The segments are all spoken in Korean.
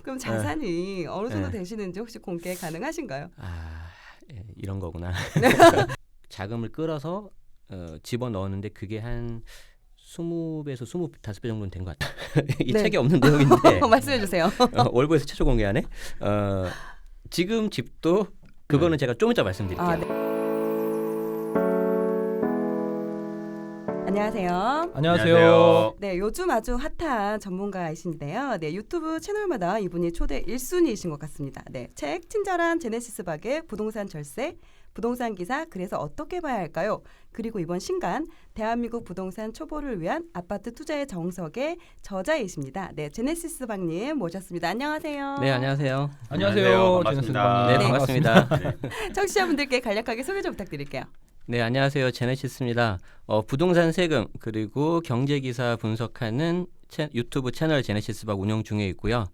그럼 자산이 어느 정도 네. 되시는지 혹시 공개 가능하신가요? 예, 이런 거구나. 자금을 끌어서 집어 넣었는데 그게 한 20배에서 25배 정도는 된 것 같아. 이 네. 책에 없는 내용인데 말씀해 주세요. 월보에서 최초 공개하네. 지금 집도 그거는 제가 좀 이따 말씀드릴게요. 아, 네. 안녕하세요. 안녕하세요. 네, 요즘 아주 핫한 전문가이신데요. 네, 유튜브 채널마다 이분이 초대 1순위이신 것 같습니다. 네, 책 친절한 제네시스 박의 부동산 절세, 부동산 기사 그래서 어떻게 봐야 할까요? 그리고 이번 신간 대한민국 부동산 초보를 위한 아파트 투자의 정석의 저자이십니다. 네, 제네시스 박님 모셨습니다. 안녕하세요. 네, 안녕하세요. 안녕하세요. 네, 반갑습니다. 네, 반갑습니다. 청취자분들께 간략하게 소개 좀 부탁드릴게요. 네, 안녕하세요. 제네시스입니다. 부동산 세금 그리고 경제 기사 분석하는 유튜브 채널 제네시스 박 운영 중에 있고요.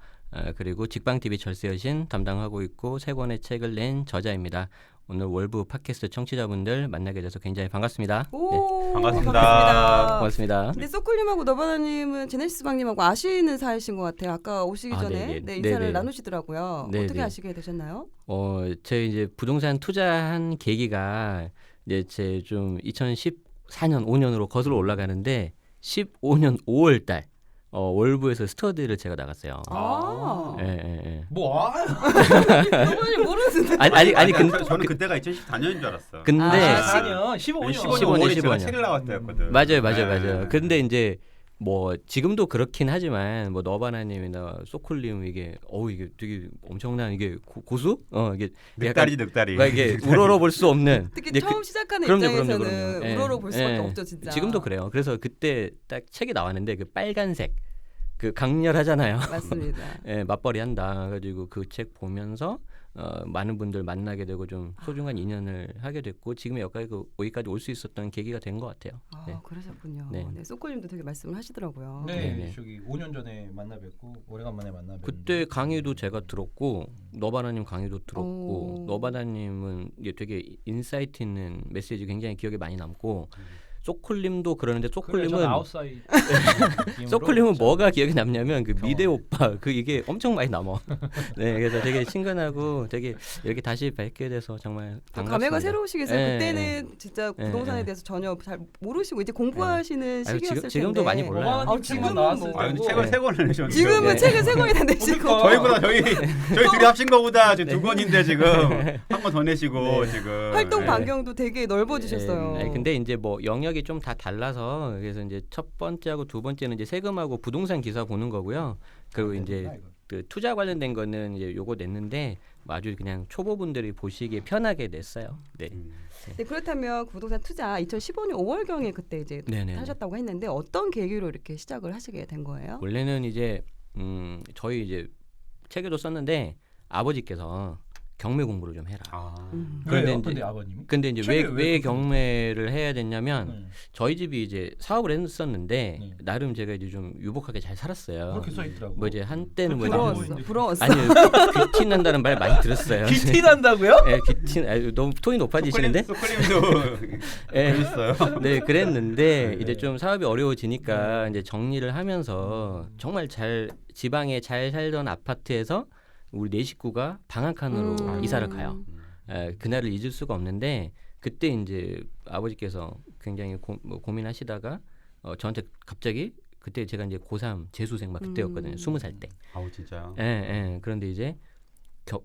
그리고 직방TV 절세여신 담당하고 있고 3권의 책을 낸 저자입니다. 오늘 월부 팟캐스트 청취자분들 만나게 돼서 굉장히 반갑습니다. 네, 오, 반갑습니다. 고맙습니다. 근데 소쿨님하고 너바나님은 제네시스 박님하고 아시는 사이신 것 같아요. 아까 오시기 아, 전에 네네. 네, 인사를 네네. 나누시더라고요. 네네. 어떻게 아시게 되셨나요? 제 이제 부동산 투자한 계기가 이제 제 좀 2014년 5년으로 거슬러 올라가는데 15년 5월 달 월부에서 스터디를 제가 나갔어요. 아, 예. 뭐? 너바나님 모르는데. 아니 근데 저는 그때가 2014년인 줄 알았어. 근데 아, 15년 15년. 5월에 제가 책을 나갈 때였거든. 맞아요. 네. 근데 이제 뭐 지금도 그렇긴 하지만 뭐 너바나님이나 소쿨님 이게 이게 되게 엄청난 이게 고수? 이게 늑다리. 막 이게 우러러 볼 수 없는 특히 이제 처음 시작하는 그럼요. 입장에서는 예, 우러러 볼 수밖에 예. 없죠, 진짜. 지금도 그래요. 그래서 그때 딱 책이 나왔는데 그 빨간색 그 강렬하잖아요. 맞습니다. 예, 맞벌이 한다. 가지고 그 책 보면서 많은 분들 만나게 되고 좀 소중한 인연을 하게 됐고 지금의 여기까지 올 수 있었던 계기가 된 것 같아요. 아, 네. 그러셨군요. 네. 네, 소쿨님도 되게 말씀을 하시더라고요. 네. 네, 저기 5년 전에 만나 뵙고 오래간만에 만나 뵙는데 그때 강의도 제가 들었고 너바나님 강의도 들었고 오. 너바나님은 이게 되게 인사이트 있는 메시지 굉장히 기억에 많이 남고 소쿨님도 그러는데 소쿨님은 아웃사이드 소쿨님은 뭐가 기억에 남냐면 그 미대 오빠 그 이게 엄청 많이 남아. 네, 그래서 되게 친근하고 되게 이렇게 다시 뵙게 돼서 정말 반갑습니다. 감회가 새로우시겠어요. 예, 그때는 진짜 예, 부동산에 예. 대해서 전혀 잘 모르시고 이제 공부하시는 아유, 시기였을 지금도 텐데. 많이 몰라요. 아, 지금은 나왔을 뭐. 아, 근데 때고. 책을 3권을 내셨는데. 지금은 네. 책을 3권이 다 내시고 그러니까. 저희 둘이 합친 거보다 지금 2권인데 지금 한 권 더 내시고 네. 지금 활동 네. 반경도 되게 넓어지셨어요. 아니, 근데 이제 뭐 영역이 좀 다 달라서 그래서 이제 첫 번째하고 두 번째는 이제 세금하고 부동산 기사 보는 거고요. 그리고 이제 그 투자 관련된 거는 이제 요거 냈는데 뭐 아주 그냥 초보분들이 보시기에 편하게 냈어요. 네. 네, 그렇다면 부동산 투자 2015년 5월경에 그때 이제 네네. 하셨다고 했는데 어떤 계기로 이렇게 시작을 하시게 된 거예요? 원래는 이제 저희 이제 책에도 썼는데 아버지께서 경매 공부를 좀 해라. 그런데 이제- 근데 아버님이 근데 이제 책을 왜 왜 그렇게 경매를 해야 됐냐면 네. 저희 집이 이제 사업을 했었는데 네. 나름 제가 이제 좀 유복하게 잘 살았어요. 그렇게 써 있더라고. 뭐 이제 한때는 뭐 부러웠어. 이제 부러웠어. 아니 귀티 난다는 말 많이 들었어요. 기티 난다고요? 예, 귀티 너무 톤이 높아지시는데? 소클님도 예. 그랬어요. 네, 그랬는데 네. 이제 좀 사업이 어려워지니까 이제 정리를 하면서 정말 잘 지방에 잘 살던 아파트에서 우리 네 식구가 방앗간으로 이사를 가요. 그날을 잊을 수가 없는데 그때 이제 아버지께서 굉장히 고민하시다가 저한테 갑자기 그때 제가 이제 고3 재수생 막 그때였거든요. 20살 때. 아우 진짜요? 그런데 이제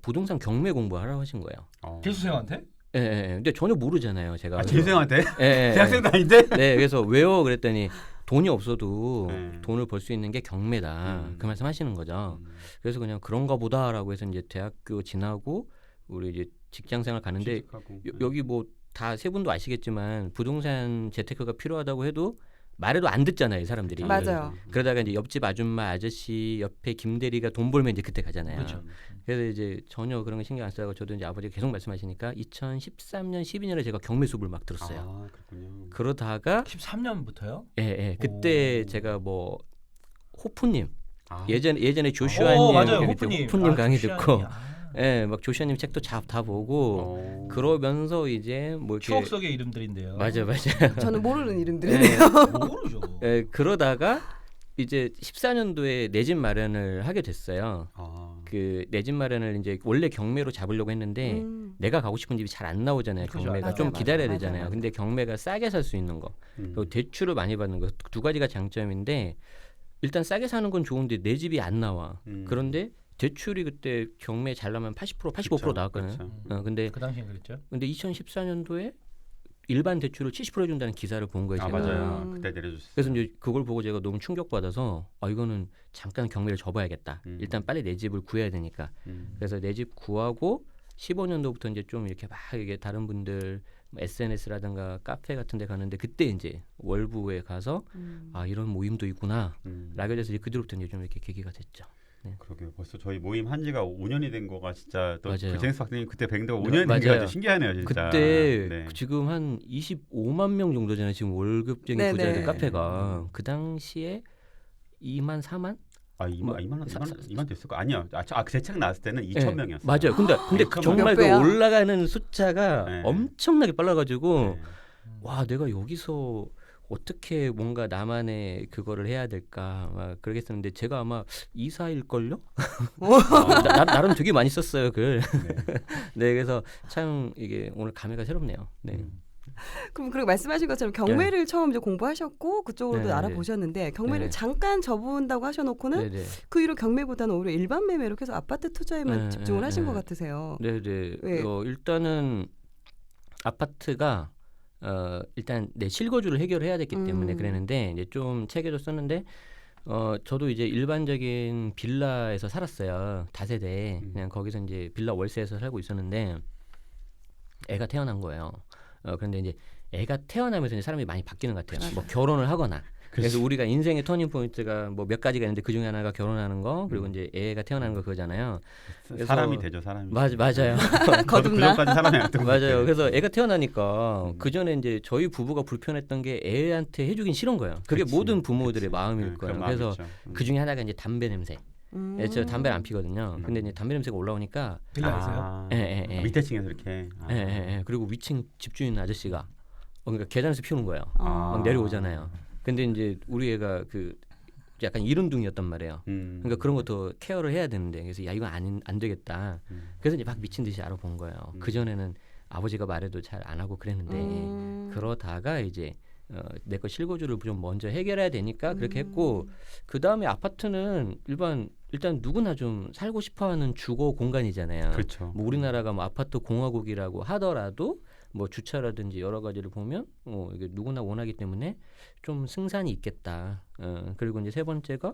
부동산 경매 공부하라고 하신 거예요. 재수생한테? 근데 전혀 모르잖아요, 제가. 아 재수생한테? 예. 대학생도 아닌데? 네, 그래서 왜요? 그랬더니 돈이 없어도 네. 돈을 벌 수 있는 게 경매다. 그 말씀하시는 거죠. 그래서 그냥 그런가 보다라고 해서 이제 대학교 지나고 우리 이제 직장생활 가는데 취직하고. 여기 뭐 다 세 분도 아시겠지만 부동산 재테크가 필요하다고 해도 말해도 안 듣잖아요, 이 사람들이. 맞아요. 그러다가 이제 옆집 아줌마 아저씨 옆에 김대리가 돈 벌면 이제 그때 가잖아요. 그렇죠. 그래서 이제 전혀 그런 거 신경 안 쓰고 저도 이제 아버지가 계속 말씀하시니까 2013년 12년에 제가 경매 수업을 막 들었어요. 아 그렇군요. 그러다가 13년부터요? 그때 오. 제가 뭐 호프님 아. 예전에 조슈아님 맞아요. 그때 호프님. 호프님 강의 조슈아님. 듣고 아, 막 조슈아님 책도 다 보고 어. 그러면서 이제 뭐 이렇게 추억 속의 이름들인데요. 맞아요. 저는 모르는 예, 이름들이네요. 모르죠. 그러다가 이제 14년도에 내 집 마련을 하게 됐어요. 그 내 집 마련을 이제 원래 경매로 잡으려고 했는데 내가 가고 싶은 집이 잘 안 나오잖아요. 그죠. 경매가 맞아요, 좀 맞아요. 기다려야 맞아요, 되잖아요. 맞아요. 근데 경매가 싸게 살 수 있는 거, 그리고 대출을 많이 받는 거 두 가지가 장점인데 일단 싸게 사는 건 좋은데 내 집이 안 나와. 그런데 대출이 그때 경매 잘 나면 80% 85% 나왔거든요. 그쵸. 근데 그 당시엔 그랬죠. 2014년도에 일반 대출을 70% 해준다는 기사를 본 거예요. 아 제가. 맞아요. 그때 내려줬어요. 그래서 이제 그걸 보고 제가 너무 충격받아서 이거는 잠깐 경매를 접어야겠다. 일단 빨리 내 집을 구해야 되니까. 그래서 내 집 구하고 15년도부터 이제 좀 이렇게 막 이게 다른 분들 SNS라든가 카페 같은 데 가는데 그때 이제 월부에 가서 이런 모임도 있구나. 라게 돼서 이제 그뒤로부터 이제 좀 이렇게 계기가 됐죠. 네. 그러게요. 벌써 저희 모임 한 지가 5년이 된 거가 진짜 또 맞아요. 제임스 박사님 그때 뵌 지가 네, 5년이 된 맞아요. 게 아주 신기하네요, 진짜. 그때 네. 지금 한 25만 명 정도잖아요. 지금 월급쟁이 네네. 부자들 카페가 그 당시에 2만 4만? 2만 됐을까? 아니요. 제 책 나왔을 때는 2천 명이었어요. 맞아요. 근데 몇 정말 그 배야? 올라가는 숫자가 네. 엄청나게 빨라가지고 네. 와 내가 여기서 어떻게 뭔가 나만의 그거를 해야 될까 막 그러겠었는데 제가 아마 이사일걸요? 나름 되게 많이 썼어요 글. 네. 네 그래서 참 이게 오늘 감회가 새롭네요. 네. 그럼 그리고 말씀하신 것처럼 경매를 처음 이제 공부하셨고 그쪽으로도 네, 알아보셨는데 경매를 네. 잠깐 접은다고 하셔놓고는 네네. 그 이후로 경매보다는 오히려 일반 매매로 계속 아파트 투자에만 네, 집중을 네, 하신 네. 것 같으세요. 네네. 왜? 일단은 아파트가 일단 내 실거주를 해결해야 됐기 때문에 그랬는데 이제 좀 책에도 썼는데 저도 이제 일반적인 빌라에서 살았어요. 다세대. 그냥 거기서 이제 빌라 월세에서 살고 있었는데 애가 태어난 거예요. 그런데 이제 애가 태어나면서 이제 사람이 많이 바뀌는 것 같아요. 뭐 결혼을 하거나. 그래서 우리가 인생의 터닝 포인트가 뭐 몇 가지가 있는데 그 중에 하나가 결혼하는 거 그리고 이제 애가 태어나는 거 그거잖아요. 그래서 사람이 되죠, 사람이. 맞아요. 저도 그 전까지 사람이 아니었던 것 맞아요. 같아요. 그래서 애가 태어나니까 그 전에 이제 저희 부부가 불편했던 게 애한테 해주긴 싫은 거예요. 그게 그치, 모든 부모들의 그치. 마음일 네, 거예요. 그런 마음이 그래서 있죠. 그 중에 하나가 이제 담배 냄새. 저 담배를 안 피거든요. 근데 이제 담배 냄새가 올라오니까 빌라에서요? 예. 밑에 층에서 이렇게. 예. 그리고 위층 집주인 아저씨가 그러니까 계단에서 피우는 거예요. 아. 막 내려오잖아요. 근데 이제 우리 애가 그 약간 이른둥이였단 말이에요. 그러니까 그런 것도 케어를 해야 되는데 그래서 야 이건 안 되겠다. 그래서 이제 막 미친 듯이 알아본 거예요. 그 전에는 아버지가 말해도 잘 안 하고 그랬는데 그러다가 이제 내 거 실거주를 좀 먼저 해결해야 되니까 그렇게 했고 그 다음에 아파트는 일단 누구나 좀 살고 싶어하는 주거 공간이잖아요. 그렇죠. 뭐 우리나라가 뭐 아파트 공화국이라고 하더라도 뭐 주차라든지 여러 가지를 보면 이게 누구나 원하기 때문에 좀 승산이 있겠다. 그리고 이제 세 번째가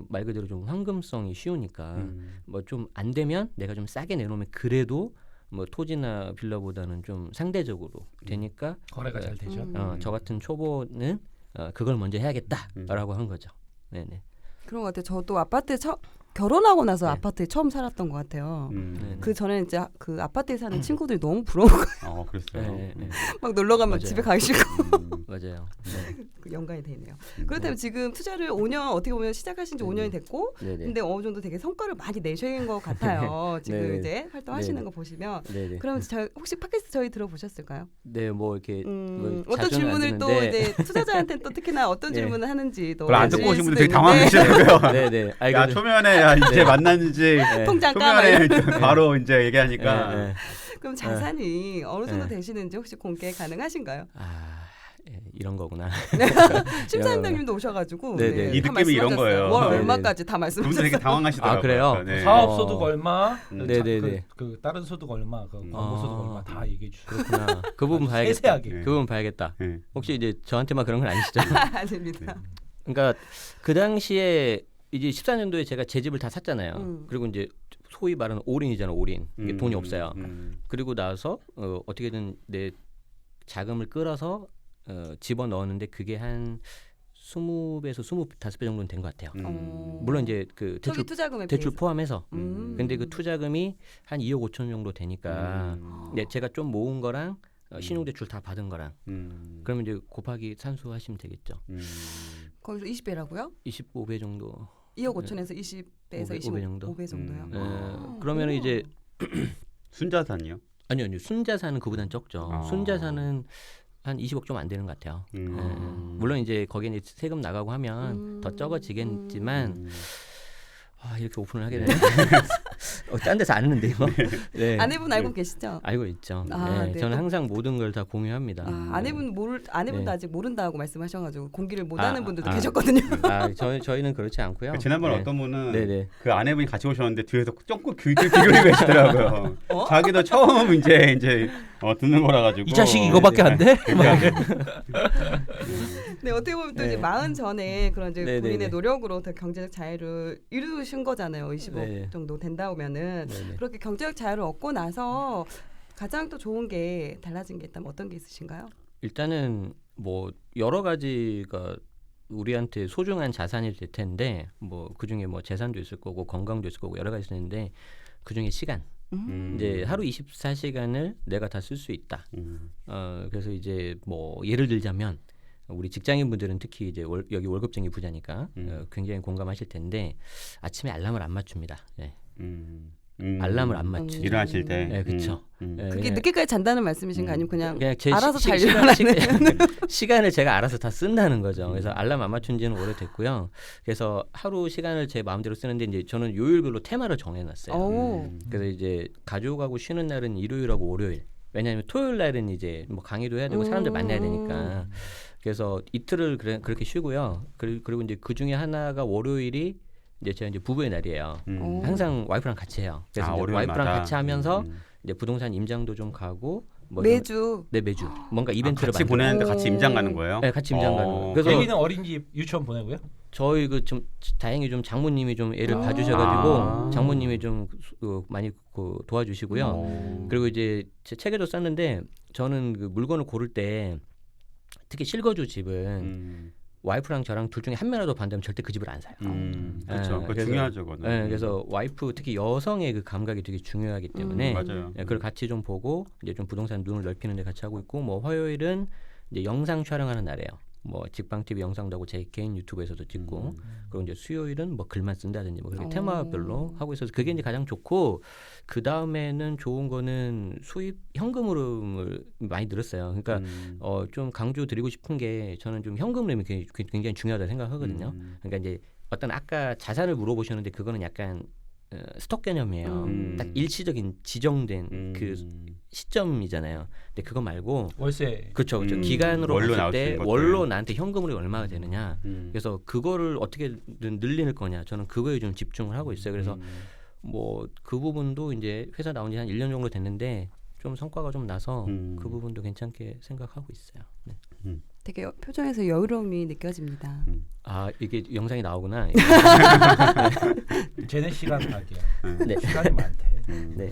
말 그대로 좀 황금성이 쉬우니까 뭐 좀 안 되면 내가 좀 싸게 내놓으면 그래도 뭐 토지나 빌라보다는 좀 상대적으로 되니까 거래가 잘 되죠. 저 같은 초보는 그걸 먼저 해야겠다라고 한 거죠. 네네. 그런 것 같아요. 저도 아파트 결혼하고 나서 네. 아파트에 처음 살았던 것 같아요. 네네. 그 전에는 이제 그 아파트에 사는 친구들이 너무 부러운 거예요. 그랬어요. 네. 막 놀러 가면 맞아요. 집에 가기 싫고 맞아요. 네. 그 연관이 되네요. 그렇다면 지금 투자를 5년 어떻게 보면 시작하신 지 5년이 됐고 네네. 근데 어느 정도 되게 성과를 많이 내신 것 같아요. 지금 네. 이제 활동하시는 네. 거 보시면 네네. 그럼 혹시 팟캐스트 저희 들어보셨을까요? 네, 뭐 이렇게 뭐 어떤 자주는 안 질문을 또 듣는데. 이제 투자자한테는 또 특히나 어떤 네. 질문을 하는지도 그걸 안 아실 듣고 오신 분들 수도 되게 있는데 당황하시더라고요. 네네. 아니, 야 그래도- 초면에 이제 만났는지 통장 까봐 초면에 바로 이제 얘기하니까 네, 네. 그럼 자산이 어느 정도 네. 되시는지 혹시 공개 가능하신가요? 이런 거구나. 심사위원장님도 오셔가지고 네네. 이 다 느낌이 이런 말씀하셨어요. 거예요. 월 네네. 얼마까지 다 그분들 되게 말씀하셨어요. 당황하시더라고요. 아, 그래요? 네. 사업 소득 얼마, 네네네. 그 다른 소득 얼마, 그 광고 소득 얼마 다 얘기해 주세요. 그렇구나. 그 부분 봐야겠다. 세세하게. 네. 그 부분 봐야겠다. 네. 혹시 이제 저한테만 그런 건 아니시죠? 아닙니다. 그러니까 그 당시에 이제 14년도에 제가 제 집을 다 샀잖아요. 그리고 이제 소위 말하는 올인이잖아요. 올인. 이게 돈이 없어요. 그리고 나서 어떻게든 내 자금을 끌어서 집어 넣었는데 그게 한 20배에서 25배 정도는 된 것 같아요. 물론 이제 그 초기 투자금에 대출 비해서. 포함해서. 근데 그 투자금이 한 2억 5천 정도 되니까 네, 제가 좀 모은 거랑 신용대출 다 받은 거랑 그러면 이제 곱하기 산수하시면 되겠죠. 거기서 20배라고요? 25배 정도. 2억 5천에서 20배에서 5배 정도? 25배 정도요. 그러면 이제 순자산이요? 아니요. 순자산은 그보단 적죠. 아. 순자산은 한 20억 좀 안 되는 것 같아요. 물론 이제 거기에 이제 세금 나가고 하면 더 적어지겠지만 이렇게 오픈을 하게 되네. 딴 데서 아는데요. 네. 아내분 알고 계시죠? 알고 있죠. 아, 네. 네. 저는 항상 모든 걸 다 공유합니다. 아내분도 네. 아직 모른다고 말씀하셔가지고 공개를 못하는 아, 분들도 아. 계셨거든요. 저희는 그렇지 않고요. 지난번에 네. 어떤 분은 네네. 그 아내분이 같이 오셨는데 뒤에서 쫑긋 귀 기울이고 계시더라고요. 자기도 처음 이제 듣는 거라 가지고 이 자식 이거밖에 안 돼? 네, 어떻게 보면 또 네. 이제 40 전에 그런 이제 네, 네, 본인의 네. 노력으로 더 경제적 자유를 이루신 거잖아요. 20억 네. 정도 된다면은 네네. 그렇게 경제적 자유를 얻고 나서 가장 또 좋은 게 달라진 게 있다면 어떤 게 있으신가요? 일단은 뭐 여러 가지가 우리한테 소중한 자산이 될 텐데 뭐 그중에 뭐 재산도 있을 거고 건강도 있을 거고 여러 가지 있는데 그중에 시간. 이제 하루 24시간을 내가 다 쓸 수 있다. 그래서 이제 뭐 예를 들자면 우리 직장인분들은 특히 이제 여기 월급쟁이 부자니까 굉장히 공감하실 텐데 아침에 알람을 안 맞춥니다. 네. 알람을 안 맞추죠. 일어나실 때. 네, 그렇죠. 그게 늦게까지 잔다는 말씀이신가 아니면 그냥 제 알아서 잘 일어나는 시간을 제가 알아서 다 쓴다는 거죠. 그래서 알람 안 맞춘 지는 오래됐고요. 그래서 하루 시간을 제 마음대로 쓰는데 이제 저는 요일별로 테마를 정해놨어요. 오. 그래서 이제 가족하고 쉬는 날은 일요일하고 월요일. 왜냐하면 토요일 날은 이제 뭐 강의도 해야 되고 사람들 만나야 되니까. 그래서 이틀을 그렇게 쉬고요. 그리고 이제 그 중에 하나가 월요일이 이제 제가 이제 부부의 날이에요. 항상 와이프랑 같이 해요. 그래서 이제 와이프랑 같이 하면서 이제 부동산 임장도 좀 가고 뭐 매주 네 매주 뭔가 이벤트를 같이 보내는데 같이 임장 가는 거예요? 네, 같이 임장 가는 거예요. 그래서 애기는 어린이집 유치원 보내고요. 저희 좀 다행히 좀 장모님이 좀 애를 봐주셔가지고 장모님이 좀 많이 도와주시고요. 그리고 이제 제 책에도 썼는데 저는 그 물건을 고를 때 특히 실거주 집은 와이프랑 저랑 둘 중에 한 명이라도 반대하면 절대 그 집을 안 사요. 그렇죠. 그거 중요하죠. 그거는. 네, 그래서 와이프 특히 여성의 그 감각이 되게 중요하기 때문에 맞아요. 그걸 같이 좀 보고 이제 좀 부동산 눈을 넓히는 데 같이 하고 있고 뭐 화요일은 이제 영상 촬영하는 날이에요. 뭐 직방 TV 영상도 하고 제 개인 유튜브에서도 찍고 그리고 이제 수요일은 뭐 글만 쓴다든지 뭐 그렇게 테마별로 하고 있어서 그게 이제 가장 좋고 그 다음에는 좋은 거는 수입 현금흐름을 많이 늘었어요. 그러니까 좀 강조드리고 싶은 게 저는 좀 현금흐름이 굉장히 중요하다 생각하거든요. 그러니까 이제 어떤 아까 자산을 물어보셨는데 그거는 약간 스톡 개념이에요. 딱 일시적인 지정된 그 시점이잖아요. 근데 그거 말고 월세. 그렇죠. 기간으로 월로 봤을 나올 수 때 있는 것들. 월로 나한테 현금으로 얼마가 되느냐. 그래서 그거를 어떻게든 늘리는 거냐. 저는 그거에 좀 집중을 하고 있어요. 그래서 뭐 그 부분도 이제 회사 나온 지 한 1년 정도 됐는데 좀 성과가 좀 나서 그 부분도 괜찮게 생각하고 있어요. 네. 되게 표정에서 여유로움이 느껴집니다. 이게 영상이 나오구나. 쟤네 시간 가기야. 네. 시간이 많대. 네.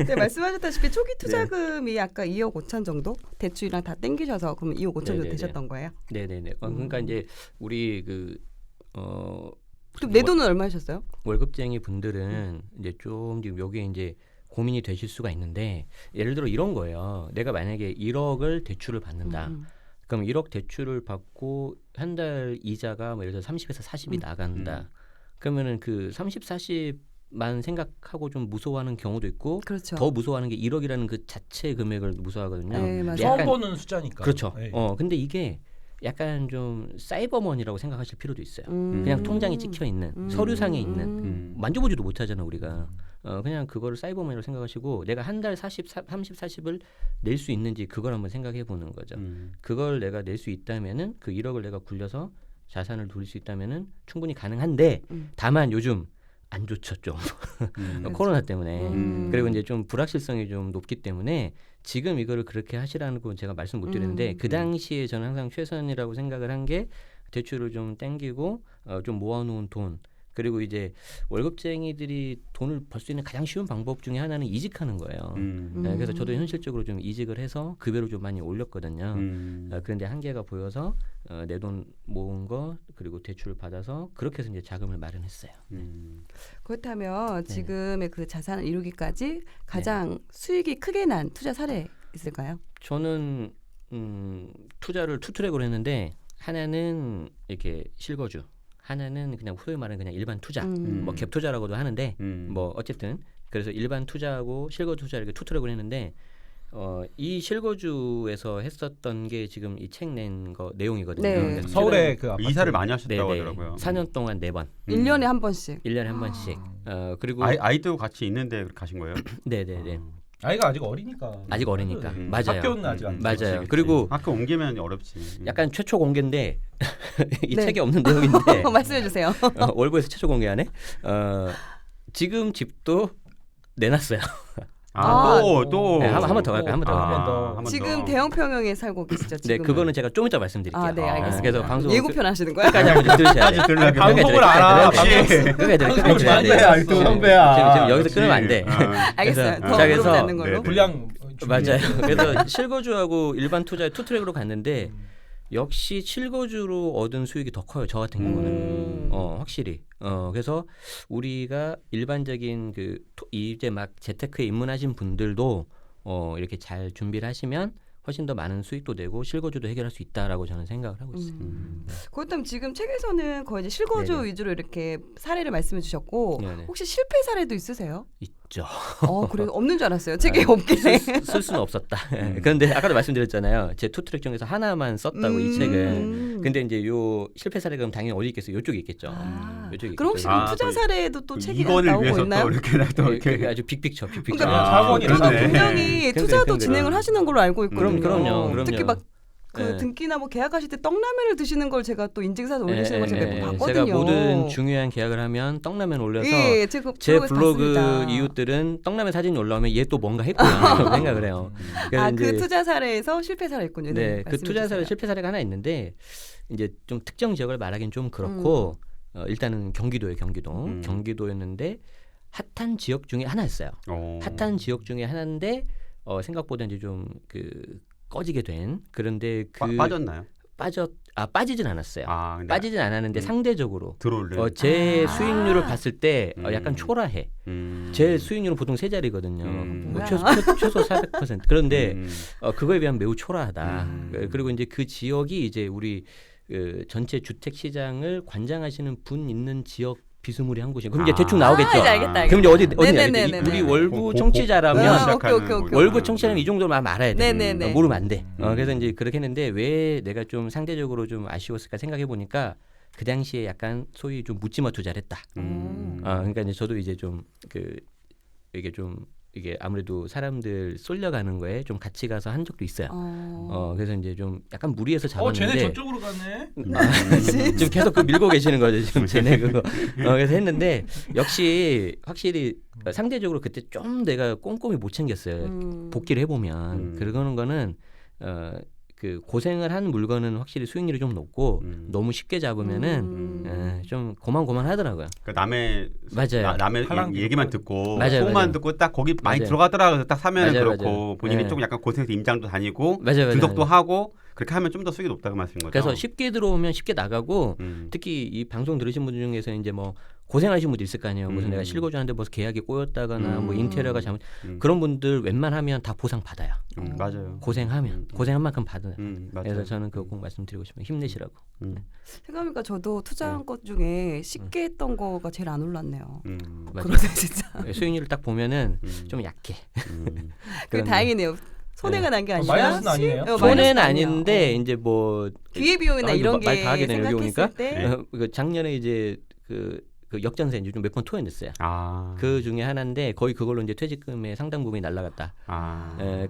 네, 말씀하셨다시피 초기 투자금이 아까 2억 5천 정도 대출이랑 다 땡기셔서 그럼 2억 5천 정도 네네네. 되셨던 거예요? 네네네. 그러니까 이제 우리 그럼 내 돈은 얼마셨어요? 월급쟁이 분들은 이제 좀 지금 여기에 이제 고민이 되실 수가 있는데 예를 들어 이런 거예요. 내가 만약에 1억을 대출을 받는다. 그럼 1억 대출을 받고 한 달 이자가 뭐 예를 들어 30에서 40이 나간다. 그러면은 그 30, 40만 생각하고 좀 무서워하는 경우도 있고 그렇죠. 더 무서워하는 게 1억이라는 그 자체 금액을 무서워하거든요. 네, 맞아요. 처음 약간- 보는 숫자니까. 그렇죠. 네. 근데 이게 약간 좀 사이버머니라고 생각하실 필요도 있어요. 그냥 통장에 찍혀 있는 서류상에 있는 만져보지도 못하잖아 우리가. 그냥 그거를 사이버머니라고 생각하시고 내가 한 달 30, 40을 낼 수 있는지 그걸 한번 생각해 보는 거죠. 그걸 내가 낼 수 있다면은 그 1억을 내가 굴려서 자산을 돌릴 수 있다면은 충분히 가능한데 다만 요즘 안 좋죠 좀 코로나 때문에 그리고 이제 좀 불확실성이 좀 높기 때문에 지금 이거를 그렇게 하시라는 건 제가 말씀 못 드리는데 그 당시에 저는 항상 최선이라고 생각을 한 게 대출을 좀 땡기고 좀 모아놓은 돈 그리고 이제 월급쟁이들이 돈을 벌 수 있는 가장 쉬운 방법 중에 하나는 이직하는 거예요. 그래서 저도 현실적으로 좀 이직을 해서 급여를 좀 많이 올렸거든요. 그런데 한계가 보여서 내 돈 모은 거 그리고 대출을 받아서 그렇게 해서 이제 자금을 마련했어요. 그렇다면 네. 지금의 그 자산을 이루기까지 가장 수익이 크게 난 투자 사례 있을까요? 저는 투자를 투 트랙으로 했는데 하나는 이렇게 실거주, 하나는 그냥 소위 말하는 그냥 일반 투자, 뭐 갭 투자라고도 하는데 뭐 어쨌든 그래서 일반 투자하고 실거주 투자 이렇게 투 트랙으로 했는데 이 실거주에서 했었던 게 지금 이 책 낸 거 내용이거든요. 네. 그래서 서울에 그 아파트. 이사를 많이 하셨다고 네네. 하더라고요. 4년 동안 4번, 1년에 한 번씩. 1년에 한 번씩. 그리고 아이도 같이 있는데 가신 거예요? 네네네. 아이가 아직 어리니까. 아직 어리니까. 음. 맞아요. 학교는 아직 안 맞아요. 그치, 그치. 그리고 학교 옮기면 어렵지. 약간 최초 공개인데 이 네. 책에 없는 내용인데 말씀해 주세요. 월부에서 최초 공개하네. 지금 집도 내놨어요. 또. 네, 한번 더 갈까요? 한번 더 갈까요? 한번 지금 더. 대형 평형에 살고 계시죠? 네, 지금. 그거는 제가 좀 이따 말씀드릴게요. 아, 네, 알겠습니다. 그래서 방송 예고편 하시는 거야? 끝까지 한번 들으셔야 돼요. 들으려고. 방송을 알아. 끝까지 들어야 돼요. 선배야, 또 선배야. 지금 여기서 끊으면 안 돼. 알겠어요. 그래서 더 시작해서- 물어보지 않는 걸로. 네. 분량 맞아요. 그래서 실거주하고 일반 투자의 투 트랙으로 갔는데 역시 실거주로 얻은 수익이 더 커요. 저 같은 경우는. 확실히. 그래서 우리가 일반적인 이제 막 재테크에 입문하신 분들도 이렇게 잘 준비를 하시면 훨씬 더 많은 수익도 내고 실거주도 해결할 수 있다라고 저는 생각을 하고 있어요. 그렇다면 지금 책에서는 거의 이제 실거주 네네. 위주로 이렇게 사례를 말씀해 주셨고 네네. 혹시 실패 사례도 있으세요? 있죠. 그래 없는 줄 알았어요. 책에 없길래. 쓸 수는 없었다. 그런데 아까도 말씀드렸잖아요. 제 투트랙 중에서 하나만 썼다고 이 책은. 근데 이제 요 실패 사례가 그럼 당연히 어디 있겠어요? 이쪽에 있겠죠. 이쪽에 그럼 혹시 있겠죠. 그럼 투자 사례도 또 책이 이거를 나오고 위해서 있나요? 또 이렇게 또 이렇게. 그게 아주 빅픽처. 그러니까 사원이 그래도 그러네. 분명히 투자도 그러니까. 진행을 하시는 걸로 알고 있거든요. 그럼요. 특히 막 그 네. 등기나 뭐 계약하실 때 떡라면을 드시는 걸 제가 또 인증사서 올리시는 걸 제가 몇 번 봤거든요. 제가 모든 중요한 계약을 하면 떡라면 올려서 예, 제가 제 블로그에서 블로그 봤습니다. 이웃들은 떡라면 사진이 올라오면 얘 또 뭔가 했구나 생각을 해요. 그래서 그 이제 투자 사례에서 실패 사례 있군요. 네, 그 말씀해 투자 사례 주세요. 실패 사례가 하나 있는데 이제 좀 특정 지역을 말하기는 좀 그렇고 일단은 경기도예요. 경기도였는데 핫한 지역 중에 하나였어요. 핫한 지역 중에 하나인데 생각보다 이제 좀 꺼지게 된 그런데 빠졌나요? 빠지진 않았어요. 근데 빠지진 않았는데 상대적으로 들어올래. 제 수익률을 봤을 때 약간 초라해. 제 수익률은 보통 세 자리거든요. 뭐 뭐야. 최소 400%. 그런데 그거에 비하면 매우 초라하다. 그리고 이제 그 지역이 이제 우리 전체 주택 시장을 관장하시는 분 있는 지역 비스무리한 곳이에요. 그럼 이제 대충 나오겠죠. 이제 알겠다. 그럼 이제 어디 네네네네. 우리 월부 오케이, 청취자라면 오케이. 월부 청취자라면 이 정도는 알아야 돼. 네네네. 모르면 안 돼. 그래서 이제 그렇게 했는데 왜 내가 좀 상대적으로 좀 아쉬웠을까 생각해 보니까 그 당시에 약간 소위 좀 묻지마 투자를 했다. 그러니까 이제 저도 이제 좀 이게 아무래도 사람들 쏠려가는 거에 좀 같이 가서 한 적도 있어요. 그래서 이제 좀 약간 무리해서 잡았는데 쟤네 저쪽으로 가네. 지금 계속 밀고 계시는 거죠 지금 쟤네 그거. 그래서 했는데 역시 확실히 상대적으로 그때 좀 내가 꼼꼼히 못 챙겼어요. 복기를 해보면 그러는 거는 고생을 한 물건은 확실히 수익률이 좀 높고 너무 쉽게 잡으면은 좀 고만고만하더라고요. 그러니까 남의 맞아요. 남의 팔랑 얘기만 듣고 맞아요, 소만 맞아요. 듣고 딱 거기 많이 맞아요. 들어가더라 그래서 딱 사면 맞아요, 그렇고 맞아요. 본인이 네. 좀 약간 고생해서 임장도 다니고 맞아요. 분석도 하고 그렇게 하면 좀 더 수익이 높다고 말씀인 거죠. 그래서 쉽게 들어오면 쉽게 나가고 음. 특히 이 방송 들으신 분들 중에서 이제 뭐 고생하신 분들 있을 거 아니에요. 무슨 내가 실거주하는데 무슨 계약이 꼬였다거나 뭐 인테리어가 잘못 그런 분들 웬만하면 다 보상 받아요. 맞아요. 고생하면 고생한 만큼 받아요. 맞아요. 그래서 저는 그거 꼭 말씀드리고 싶어요. 힘내시라고. 생각해보니까 저도 투자한 것 중에 쉽게 했던 거가 제일 안 올랐네요. 맞아요. 그러네 진짜. 수익률을 딱 보면은 좀 약해. 그 그런데 다행이네요. 손해가 난 게 아니라 마이너스는 아니네요. 손해는 아닌데 이제 뭐 기회비용이나 이런 말 게 다 하게 되네 여기 오니까. 생각했을 때 작년에 이제 그 역전세 이제 좀 몇 번 토해냈어요. 아. 그 중에 하나인데 거의 그걸로 이제 퇴직금의 상당 부분이 날라갔다.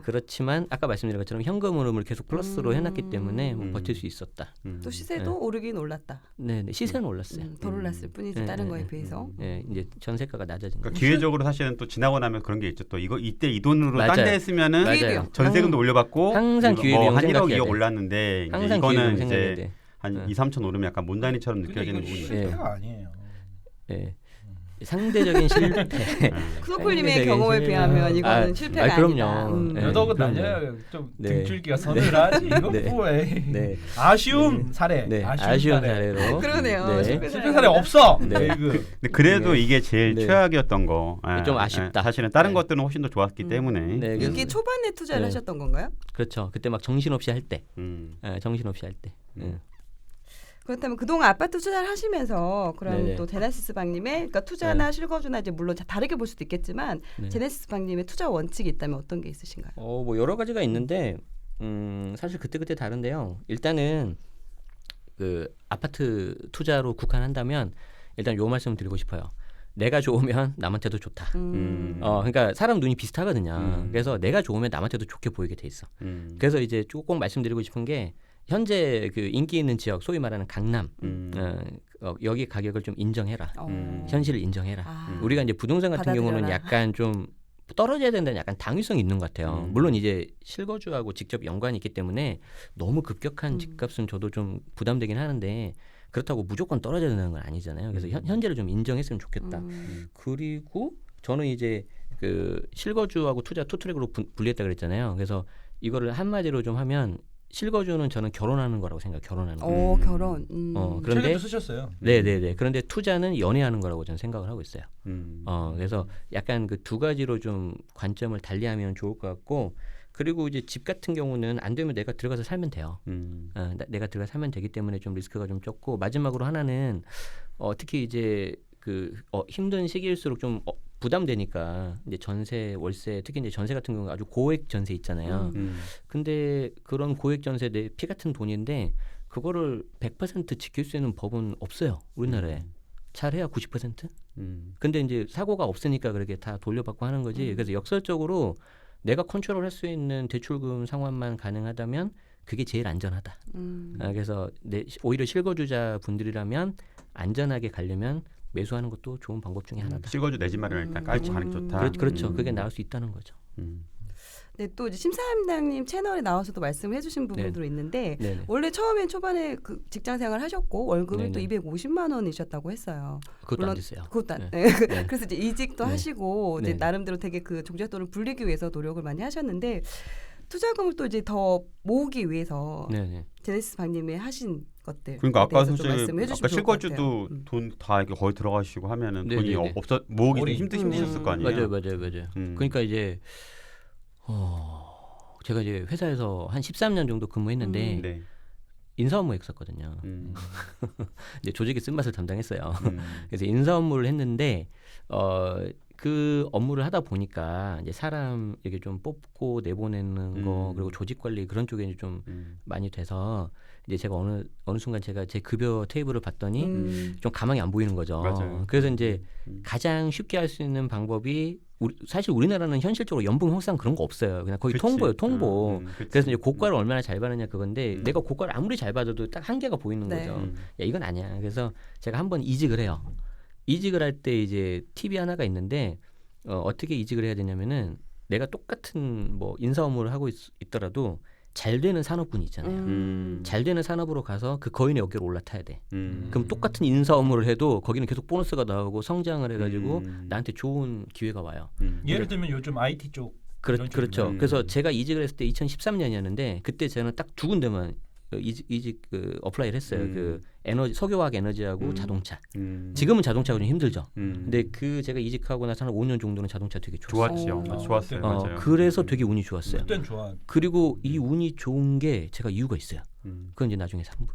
그렇지만 아까 말씀드린 것처럼 현금 흐름을 계속 플러스로 해놨기 때문에 뭐 버틸 수 있었다. 또 시세도 오르긴 올랐다. 네, 시세는 올랐어요. 덜 올랐을 뿐이지 네, 다른 네, 거에 네. 비해서. 이제 전세가가 낮아진 그러니까 거죠. 기회적으로 사실은 또 지나고 나면 그런 게 있죠. 또 이때 이 돈으로 맞아요. 딴 데 했으면은 맞아요. 전세금도 올려받고 항상 이거 기회비용 한 1억 생각해야 2억 돼. 올랐는데 이제 항상 이거는 기회비용 이제 생각해야 돼. 한 2, 3천 오르면 약간 몬다니처럼 근데 느껴지는 이거 부분이 실패가 아니에요. 예. 상대적인 실패. 크노플님의 경험에 비하면 이거는 실패가 그럼요. 아니다. 네. 여덕은 그럼요. 나냐 좀 네. 등줄기가 서늘하지. 이건 네. 뭐해? 네. 아쉬움 사례. 네. 아쉬움 아쉬운 사례. 사례로. 그러네요. 네. 실패 실패 사례 없어. 네. 그 근데 그래도 네. 이게 제일 네. 최악이었던 거. 좀 아쉽다. 사실은 다른 네. 것들은 훨씬 더 좋았기 때문에. 네, 그래서- 이게 초반에 투자를 네. 하셨던 건가요? 그렇죠. 그때 막 정신없이 할 때. 음. 정신없이 할 때. 그렇다면 그동안 아파트 투자를 하시면서 그럼 네네. 또 제네시스 방님의 그러니까 투자나 실거주나 이제 물론 다르게 볼 수도 있겠지만 네. 제네시스 방님의 투자 원칙이 있다면 어떤 게 있으신가요? 뭐 여러 가지가 있는데 사실 그때 그때 다른데요. 일단은 그 아파트 투자로 국한한다면 일단 요 말씀 드리고 싶어요. 내가 좋으면 남한테도 좋다. 그러니까 사람 눈이 비슷하거든요. 그래서 내가 좋으면 남한테도 좋게 보이게 돼 있어. 그래서 이제 꼭 말씀드리고 싶은 게 현재 그 인기 있는 지역, 소위 말하는 강남, 여기 가격을 좀 인정해라. 현실을 인정해라. 우리가 이제 부동산 같은 경우는 받아들여라. 약간 좀 떨어져야 된다는 약간 당위성이 있는 것 같아요. 물론 이제 실거주하고 직접 연관이 있기 때문에 너무 급격한 집값은 저도 좀 부담되긴 하는데 그렇다고 무조건 떨어져야 되는 건 아니잖아요. 그래서 현재를 좀 인정했으면 좋겠다. 그리고 저는 이제 그 실거주하고 투자 투트랙으로 분리했다 그랬잖아요. 그래서 이거를 한마디로 좀 하면 실거주는 저는 결혼하는 거라고 생각해요. 결혼하는 거. 결혼. 그런데 책에도 쓰셨어요. 네네네. 그런데 투자는 연애하는 거라고 저는 생각을 하고 있어요. 그래서 약간 그 두 가지로 좀 관점을 달리하면 좋을 것 같고, 그리고 이제 집 같은 경우는 안 되면 내가 들어가서 살면 돼요. 내가 들어가서 살면 되기 때문에 좀 리스크가 좀 적고, 마지막으로 하나는 특히 이제 그 힘든 시기일수록 좀 부담되니까 이제 전세, 월세, 특히 이제 전세 같은 경우가 아주 고액 전세 있잖아요. 근데 그런 고액 전세 내 피 같은 돈인데 그거를 100% 지킬 수 있는 법은 없어요, 우리나라에. 잘해야 90%? 근데 이제 사고가 없으니까 그렇게 다 돌려받고 하는 거지. 그래서 역설적으로 내가 컨트롤할 수 있는 대출금 상환만 가능하다면 그게 제일 안전하다. 그래서 오히려 실거주자 분들이라면 안전하게 가려면 매수하는 것도 좋은 방법 중에 하나다. 실거주 내 집 마련을 일단 깔고 가는 게 좋다. 그렇죠. 그게 나올 수 있다는 거죠. 네, 또 이제 심사임당님 채널에 나와서도 말씀을 해주신 부분도 있는데 네네. 원래 처음엔 초반에 그 직장생활 하셨고 월급이 또 네네. 250만 원이셨다고 했어요. 그것도 물론 안 됐어요. 그것도 안, 네. 네. 네. 그래서 이제 이직도 네. 하시고 이제 네. 나름대로 되게 그 종잣돈을 불리기 위해서 노력을 많이 하셨는데 투자금을 또 이제 더 모으기 위해서 네네. 제네시스 방님이 하신 것들. 그러니까 아까 대해서 좀 솔직히 말씀해 아까 주시면 좋을 것 실거주도 같아요. 돈 다 이렇게 거의 들어가시고 하면은 돈이 네네네. 없어 모으기 머리. 힘드셨을 거 아니에요. 맞아요. 그러니까 이제 제가 이제 회사에서 한 13년 정도 근무했는데 네. 인사 업무 했었거든요. 이제 조직의 쓴맛을 담당했어요. 음. 그래서 인사 업무를 했는데 그 업무를 하다 보니까 이제 사람 이렇게 좀 뽑고 내보내는 거 그리고 조직 관리 그런 쪽에 이제 좀 많이 돼서 이제 제가 어느 순간 제가 제 급여 테이블을 봤더니 좀 가망이 안 보이는 거죠. 맞아요. 그래서 이제 가장 쉽게 할 수 있는 방법이 사실 우리나라는 현실적으로 연봉 형상 그런 거 없어요. 그냥 거의 그치. 통보예요, 통보. 그치. 그래서 이제 고과를 얼마나 잘 받느냐 그건데 내가 고과를 아무리 잘 받아도 딱 한계가 보이는 네. 거죠. 야, 이건 아니야. 그래서 제가 한번 이직을 해요. 이직을 할 때 이제 팁이 하나가 있는데 어떻게 이직을 해야 되냐면은 내가 똑같은 뭐 인사 업무를 하고 있더라도 잘 되는 산업군이 있잖아요. 잘 되는 산업으로 가서 그 거인의 어깨로 올라타야 돼. 그럼 똑같은 인사 업무를 해도 거기는 계속 보너스가 나오고 성장을 해가지고 나한테 좋은 기회가 와요. 예를 들면 요즘 IT 쪽 이런 그렇죠. 쪽이면. 그래서 제가 이직을 했을 때 2013년이었는데 그때 저는 딱 두 군데만 이직 어플라이를 했어요. 그 에너지 석유화학 에너지하고 자동차. 지금은 자동차가 좀 힘들죠. 근데 그 제가 이직하고 나서 한 5년 정도는 자동차 되게 좋았어요. 좋았죠. 좋았어요. 맞아요. 그래서 되게 운이 좋았어요. 그땐 좋아. 그리고 이 운이 좋은 게 제가 이유가 있어요. 그건 이제 나중에 3부.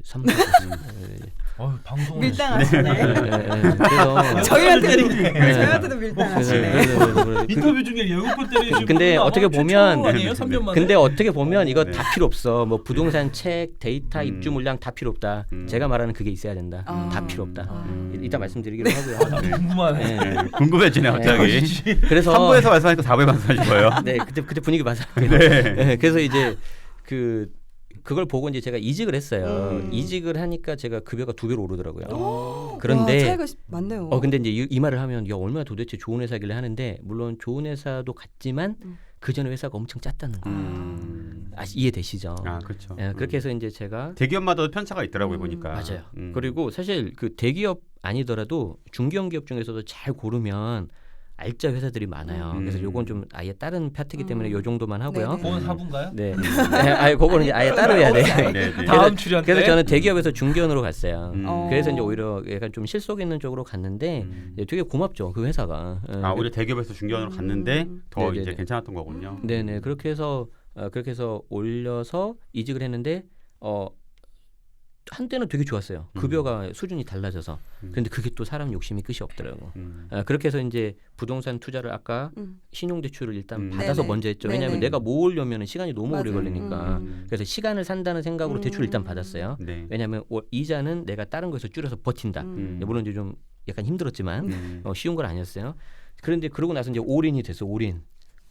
방송을 밀당하시네. 그래서 저희한테도 밀당하시네. 인터뷰 중에 예고편 때리시고 근데 어떻게 보면 아니에요? 3년 만에. 근데 어떻게 보면 이거 네. 다 필요 없어. 뭐 부동산 책, 데이터, 입주 물량 다 필요 없다. 제가 말하는 그게 있어야 된다. 다 필요 없다. 이따 말씀드리기로 하고요. 나도 궁금하네. 네. 궁금해지네 갑자기. 그래서 3부에서 말씀하니까 4부에 말씀하실 거예요. 네, 그때 분위기 맞아. 네. 그래서 이제 그걸 보고 이제 제가 이직을 했어요. 이직을 하니까 제가 급여가 2배로 오르더라고요. 그런데 와, 차이가 많네요. 근데 이제 이 말을 하면 야 얼마나 도대체 좋은 회사길래 하는데 물론 좋은 회사도 같지만 그 전에 회사가 엄청 짰다는 거. 이해되시죠? 그렇죠. 그렇게 해서 이제 제가 대기업마다 편차가 있더라고요 보니까. 맞아요. 그리고 사실 그 대기업 아니더라도 중견 기업 중에서도 잘 고르면 알짜 회사들이 많아요. 그래서 요건 좀 아예 다른 파트이기 때문에 요 정도만 하고요. 네네. 본 사부인가요? 네. 아예 그거는 이제 아예 따로 해야 돼요. 네. 다음 출연 때. 그래서 저는 대기업에서 중견으로 갔어요. 어. 그래서 이제 오히려 약간 좀 실속 있는 쪽으로 갔는데 되게 고맙죠. 그 회사가. 우리 대기업에서 중견으로 갔는데 더 네네네. 이제 괜찮았던 거군요. 네네. 그렇게 해서 올려서 이직을 했는데 한때는 되게 좋았어요. 급여가 수준이 달라져서. 그런데 그게 또 사람 욕심이 끝이 없더라고. 그렇게 해서 이제 부동산 투자를 아까 신용대출을 일단 받아서 네네. 먼저 했죠. 네네. 왜냐하면 내가 모으려면 시간이 너무 오래 맞아요. 걸리니까. 그래서 시간을 산다는 생각으로 대출을 일단 음. 받았어요. 네. 왜냐하면 이자는 내가 다른 거에서 줄여서 버틴다. 물론 이제 좀 약간 힘들었지만 쉬운 건 아니었어요. 그런데 그러고 나서 이제 올인이 됐어. 올인.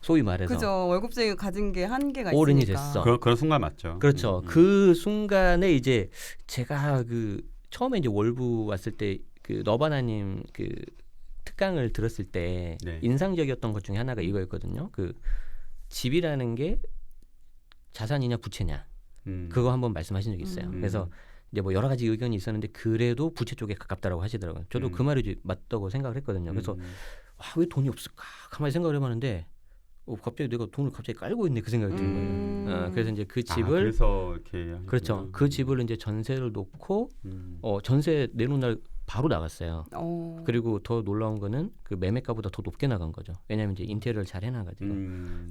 소위 말해서. 그죠. 월급쟁이 가진 게 한계가 있으니까. 올인이 됐어. 그런 순간 맞죠. 그렇죠. 그 순간에 이제 제가 그 처음에 이제 월부 왔을 때 그 너바나님 그 특강을 들었을 때 네. 인상적이었던 것 중에 하나가 이거였거든요. 그 집이라는 게 자산이냐 부채냐 그거 한번 말씀하신 적이 있어요. 그래서 이제 뭐 여러 가지 의견이 있었는데 그래도 부채 쪽에 가깝다라고 하시더라고요. 저도 그 말이 이제 맞다고 생각을 했거든요. 그래서 와, 왜 돈이 없을까 가만히 생각을 해봤는데 갑자기 내가 돈을 갑자기 깔고 있네 그 생각이 드는 거예요. 그래서 이제 그 집을 그래서 이렇게 하셨구나. 그렇죠. 그 집을 이제 전세를 놓고 전세 내놓은 날 바로 나갔어요. 그리고 더 놀라운 거는 그 매매가보다 더 높게 나간 거죠. 왜냐하면 이제 인테리어를 잘 해놔가지고.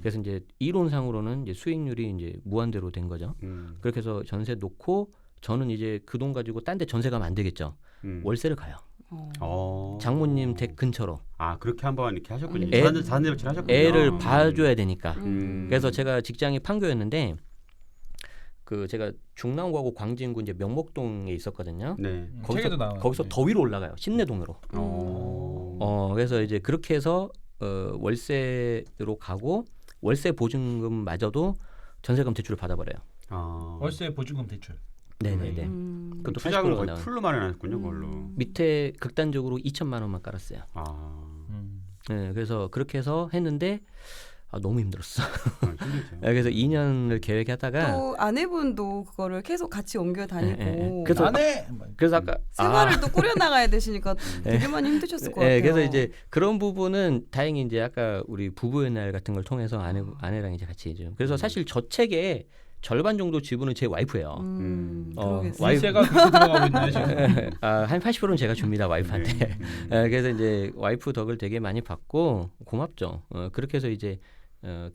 그래서 이제 이론상으로는 이제 수익률이 이제 무한대로 된 거죠. 그렇게 해서 전세 놓고 저는 이제 그 돈 가지고 딴 데 전세 가면 안 되겠죠. 월세를 가요. 장모님 댁 근처로. 아 그렇게 한번 이렇게 하셨군요. 애- 자산대 배치를 하셨군요. 애를 봐줘야 되니까. 음. 그래서 제가 직장이 판교였는데 그 제가 중랑구하고 광진구 이제 명목동에 있었거든요. 네. 책에도 나와요. 거기서 더 위로 올라가요. 신내동으로. 그래서 이제 그렇게 해서 월세로 가고 월세 보증금마저도 전세금 대출을 받아버려요. 월세 보증금 대출. 네네네. 그것도 투자금을 80%가 거의 나와요. 풀로 마련하셨군요, 그걸로. 밑에 극단적으로 2천만 원만 깔았어요. 네, 그래서 그렇게 해서 했는데 너무 힘들었어. 힘들죠. 그래서 2년을 계획하다가 또 아내분도 그거를 계속 같이 옮겨 다니고 예. 그래서 안해. 그래서 아까 생활을 또 꾸려 나가야 되시니까 되게 많이 힘드셨을 것 같아요. 그래서 이제 그런 부분은 다행히 이제 아까 우리 부부의 날 같은 걸 통해서 아내랑 이제 같이 좀 그래서 사실 저 책의 절반 정도 지분은 제 와이프예요. 그러겠어요. 와이프- 월세가 그렇게 들어가고 있나요 지금? 한 80%는 제가 줍니다 와이프한테. 그래서 이제 와이프 덕을 되게 많이 받고 고맙죠. 그렇게 해서 이제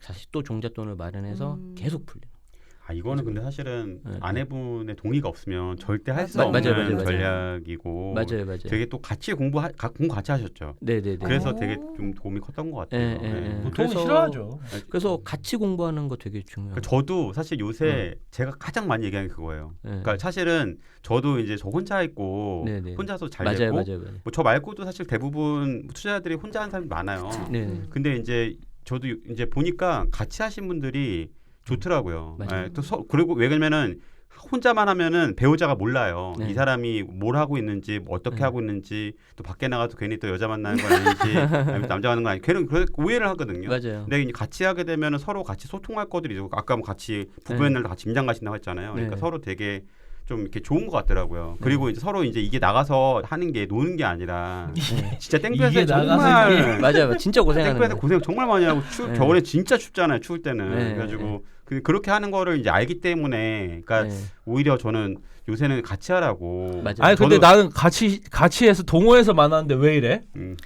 다시 또 종잣돈을 마련해서 계속 풀리는. 이거는 근데 사실은 네. 아내분의 동의가 없으면 절대 할 수 맞아요. 없는 맞아요. 전략이고 맞아요. 되게 또 같이 공부 같이 하셨죠. 네네네. 그래서 오. 되게 좀 도움이 컸던 것 같아요. 네. 보통은 그래서- 싫어하죠. 그래서 같이 공부하는 거 되게 중요해요. 그러니까 저도 사실 요새 제가 가장 많이 얘기하는 게 그거예요. 네. 그러니까 사실은 저도 이제 저 혼자 있고 네네. 혼자서 잘 맞아요, 됐고 맞아요. 뭐 저 말고도 사실 대부분 투자자들이 혼자 하는 사람이 많아요. 네. 근데 이제 저도 이제 보니까 같이 하신 분들이 좋더라고요. 맞아요. 또 그리고 왜냐면은 혼자만 하면은 배우자가 몰라요. 네. 이 사람이 뭘 하고 있는지 뭐 어떻게 네. 하고 있는지 또 밖에 나가서 괜히 또 여자 만나는 건 아닌지 아니면 남자 만나는 건 아닌지 괜히 그런 오해를 하거든요. 맞아요. 근데 이제 같이 하게 되면은 서로 같이 소통할 것들이 있고 아까 뭐 같이 부부의 날도 같이 임장 가신다고 했잖아요. 그러니까 네. 서로 되게 좀 이렇게 좋은 것 같더라고요. 그리고 이제 서로 이제 이게 나가서 하는 게 노는 게 아니라 진짜 땡볕에 이게 나가서 정말 맞아요. 진짜 고생하는 땡볕에서 거. 고생 정말 많이 하고 네. 겨울에 진짜 춥잖아요. 추울 때는 네, 그래가지고 그렇게 하는 거를 이제 알기 때문에 그러니까 네. 오히려 저는 요새는 같이 하라고. 맞아요. 아니 근데 저도- 나는 같이 해서 동호회에서 만났는데 왜 이래?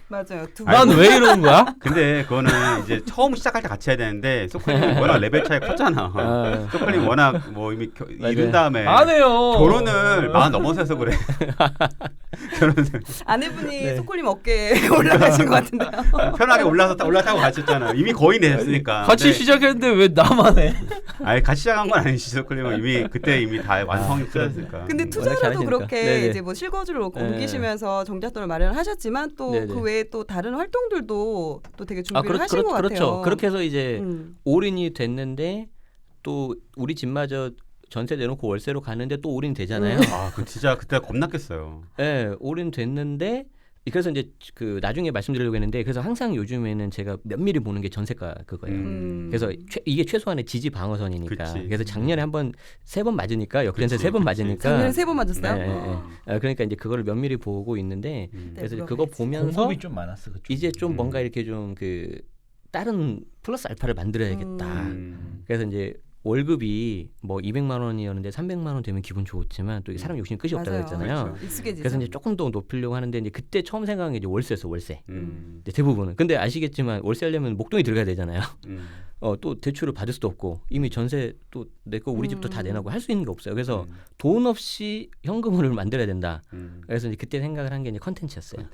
맞아요. 두 아니, 난 왜 이러는 거야? 근데 그거는 이제 처음 시작할 때 같이 해야 되는데 소클님은 워낙 레벨 차이 컸잖아. 아. 소클님 워낙 뭐 이미 맞아요. 이른 다음에 안 해요. 결혼을 마흔 넘어서 해서 그래. 결혼을 아내분이 네. 소콜님 어깨에 올라가신 것 같은데요. 편하게 올라타고 가셨잖아요. 이미 거의 내셨으니까. 같이 시작했는데 왜 나만 해? 아니 같이 시작한 건 아니시죠, 소클님은 이미 다 완성이 되었으니까. 근데 워낙 투자로도 잘하시니까. 그렇게 네네. 이제 뭐 실거주를 네. 옮기시면서 정잣돈을 마련을 하셨지만 또 네네. 그 외에 또 다른 활동들도 또 되게 준비를 그렇- 하신 것 같아요. 그렇죠. 그렇게 해서 이제 음. 올인이 됐는데 또 우리 집마저 전세 내놓고 월세로 가는데 또 올인 되잖아요. 그 진짜 그때 겁났겠어요. 네, 올인 됐는데 그래서 이제 그 나중에 말씀드리려고 했는데 그래서 항상 요즘에는 제가 면밀히 보는 게 전세가 그거예요. 그래서 이게 최소한의 지지 방어선이니까. 그치. 그래서 작년에 한번 3번 맞으니까 역전세 그치, 3번 그치. 맞으니까. 작년에 3번 맞았어요? 네, 네, 네. 그러니까 이제 그거를 면밀히 보고 있는데 그래서 이제 그거 그렇겠지. 보면서 공급이 좀 많았어. 그쪽. 이제 좀 뭔가 이렇게 좀 그 다른 플러스 알파를 만들어야겠다. 그래서 이제 월급이 뭐 200만 원이었는데 300만 원 되면 기분 좋지만 또 이게 사람 욕심 끝이 없다고 맞아요. 했잖아요. 그렇죠. 익숙해지죠. 그래서 이제 조금 더 높이려고 하는데 이제 그때 처음 생각한 게 이제 월세였어, 월세. 음. 이제 대부분은. 근데 아시겠지만 월세 하려면 목돈이 들어가야 되잖아요. 또 대출을 받을 수도 없고 이미 전세 또 내 거 우리 집도 다 내놔고 할 수 있는 게 없어요. 그래서 돈 없이 현금을 만들어야 된다. 그래서 이제 그때 생각을 한 게 이제 컨텐츠였어요.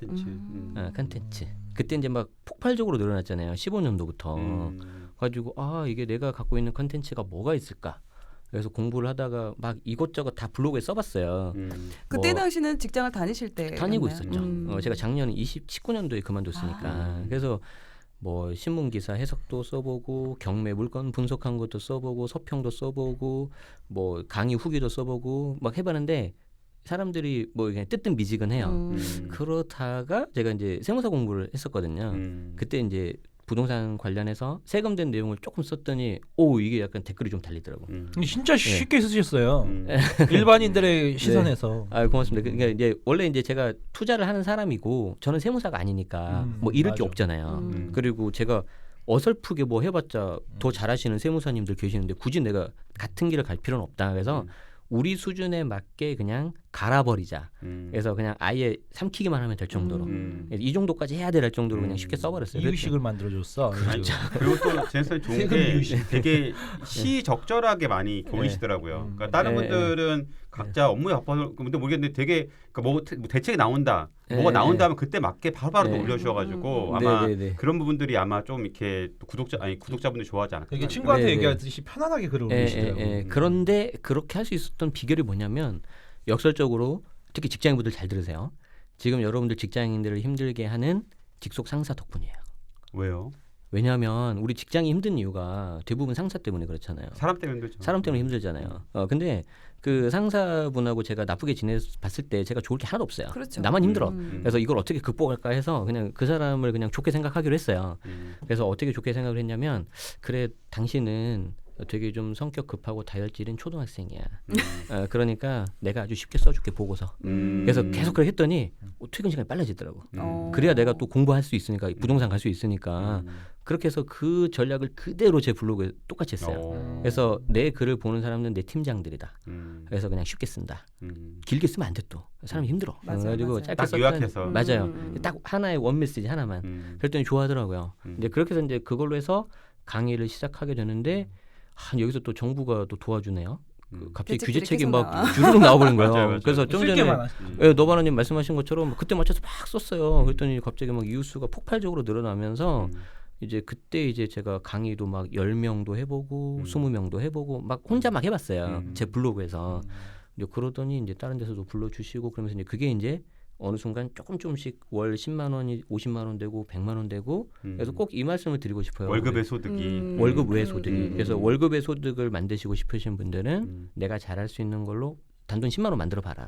컨텐츠. 그때 이제 막 폭발적으로 늘어났잖아요. 15년도부터. 가지고 이게 내가 갖고 있는 컨텐츠가 뭐가 있을까? 그래서 공부를 하다가 막 이것저것 다 블로그에 써봤어요. 그때 당시는 직장을 다니실 때 다니고 있었죠. 제가 작년 19년도에 그만뒀으니까. 그래서 뭐 신문 기사 해석도 써보고 경매 물건 분석한 것도 써보고 서평도 써보고 뭐 강의 후기도 써보고 막 해봤는데 사람들이 뭐 그냥 뜨뜻미지근해요. 그러다가 제가 이제 세무사 공부를 했었거든요. 그때 이제 부동산 관련해서 세금된 내용을 조금 썼더니 이게 약간 댓글이 좀 달리더라고. 근데 진짜 쉽게 쓰셨어요. 일반인들의 시선에서. 고맙습니다. 그러니까 이제 원래 이제 제가 투자를 하는 사람이고 저는 세무사가 아니니까 뭐 잃을 게 없잖아요. 그리고 제가 어설프게 뭐 해봤자 더 잘하시는 세무사님들 계시는데 굳이 내가 같은 길을 갈 필요는 없다. 그래서 우리 수준에 맞게 그냥 갈아버리자. 그래서 그냥 아예 삼키기만 하면 될 정도로 이 정도까지 해야 될 정도로 그냥 쉽게 써버렸어요. 이유식을 만들어줬어. 그렇죠. 그리고 또 제네스는 좋은 게 되게 시적절하게 많이 보이시더라고요. 그러니까 다른 분들은 각자 업무에 바빠서 근데 모르겠는데 되게 그러니까 뭐 대책이 나온다. 뭐가 나온다면 그때 맞게 바로바로 또 올려주셔가지고 아마 그런 부분들이 아마 좀 이렇게 구독자분들이 좋아하지 않을까. 이게 친구한테 얘기하듯이 편안하게 글을 올리시더라고요. 그런데 그렇게 할 수 있었던 비결이 뭐냐면 역설적으로 특히 직장인분들 잘 들으세요. 지금 여러분들 직장인들을 힘들게 하는 직속 상사 덕분이에요. 왜요? 왜냐하면 우리 직장이 힘든 이유가 대부분 상사 때문에 그렇잖아요. 사람 때문에 힘들죠. 사람 때문에 힘들잖아요. 근데 그 상사분하고 제가 나쁘게 지내봤을 때 제가 좋을 게 하나도 없어요. 그렇죠. 나만 힘들어. 그래서 이걸 어떻게 극복할까 해서 그냥 그 사람을 그냥 좋게 생각하기로 했어요. 그래서 어떻게 좋게 생각을 했냐면 그래 당신은 되게 좀 성격 급하고 다혈질인 초등학생이야. 그러니까 내가 아주 쉽게 써줄게 보고서. 그래서 계속 그렇게 했더니 퇴근 시간이 빨라지더라고. 그래야 내가 또 공부할 수 있으니까 부동산 갈 수 있으니까 그렇게 해서 그 전략을 그대로 제 블로그에 똑같이 했어요. 그래서 내 글을 보는 사람들은 내 팀장들이다. 그래서 그냥 쉽게 쓴다. 길게 쓰면 안 돼 또. 사람이 힘들어. 그래가지고 짧게 딱 요약해서. 맞아요. 딱 하나의 원 메시지 하나만. 그랬더니 좋아하더라고요. 이제 그렇게 해서 이제 그걸로 해서 강의를 시작하게 되는데 여기서 또 정부가 또 도와주네요. 갑자기 규제책이 막 주르륵 나와버린 거예요. 맞아요. 그래서 좀 전에 너바나님 말씀하신 것처럼 그때 맞춰서 막 썼어요. 그랬더니 갑자기 막 이웃수가 폭발적으로 늘어나면서 이제 그때 이제 제가 강의도 막 10명도 해보고 20명도 해보고 막 혼자 막 해봤어요. 제 블로그에서. 이제 그러더니 이제 다른 데서도 불러주시고 그러면서 이제 그게 이제 어느 순간 조금씩 월 10만 원이 50만 원 되고 100만 원 되고 그래서 꼭 이 말씀을 드리고 싶어요. 월급의 소득이 월급 외 소득이 그래서 월급의 소득을 만드시고 싶으신 분들은 내가 잘할 수 있는 걸로 단돈 10만 원 만들어 봐라.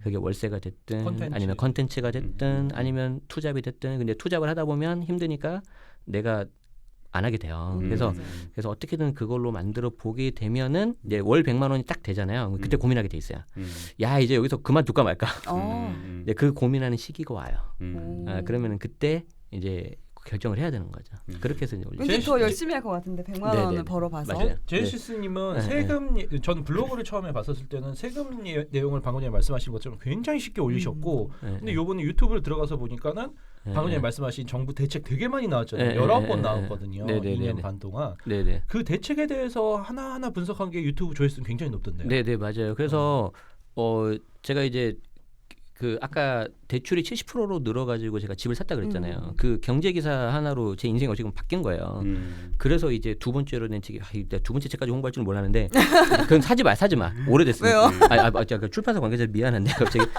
그게 월세가 됐든 아니면 컨텐츠가 됐든 아니면 투잡이 됐든 근데 투잡을 하다 보면 힘드니까 내가 안 하게 돼요. 그래서 어떻게든 그걸로 만들어 보게 되면은 이제 월 100만 원이 딱 되잖아요. 그때 고민하게 돼 있어요. 야 이제 여기서 그만둘까 말까. 이제 그 고민하는 시기가 와요. 그러면은 그때 이제 결정을 해야 되는 거죠. 그렇게 해서 이제 왠지 더 열심히 할 것 같은데 100만 원을 벌어봐서. 맞아요. 제네시스님은 세금 저는 블로그를 처음에 봤었을 때는 세금 내용을 방금 전에 말씀하신 것처럼 굉장히 쉽게 올리셨고 근데 요번에 유튜브를 들어가서 보니까는 방금 전에 말씀하신 정부 대책 되게 많이 나왔잖아요. 19번 나왔거든요. 2년 반 동안. 그 대책에 대해서 하나하나 분석한 게 유튜브 조회수는 굉장히 높던데요. 네네 맞아요. 그래서 제가 이제 그 아까 대출이 70%로 늘어가지고 제가 집을 샀다 그랬잖아요. 그 경제 기사 하나로 제 인생이 어떻게 보면 바뀐 거예요. 그래서 이제 두 번째로 낸 책이 두 번째 책까지 홍보할 줄은 몰랐는데 그건 사지 마. 오래됐으니까. 왜요? 출판사 관계자 미안한데 갑자기.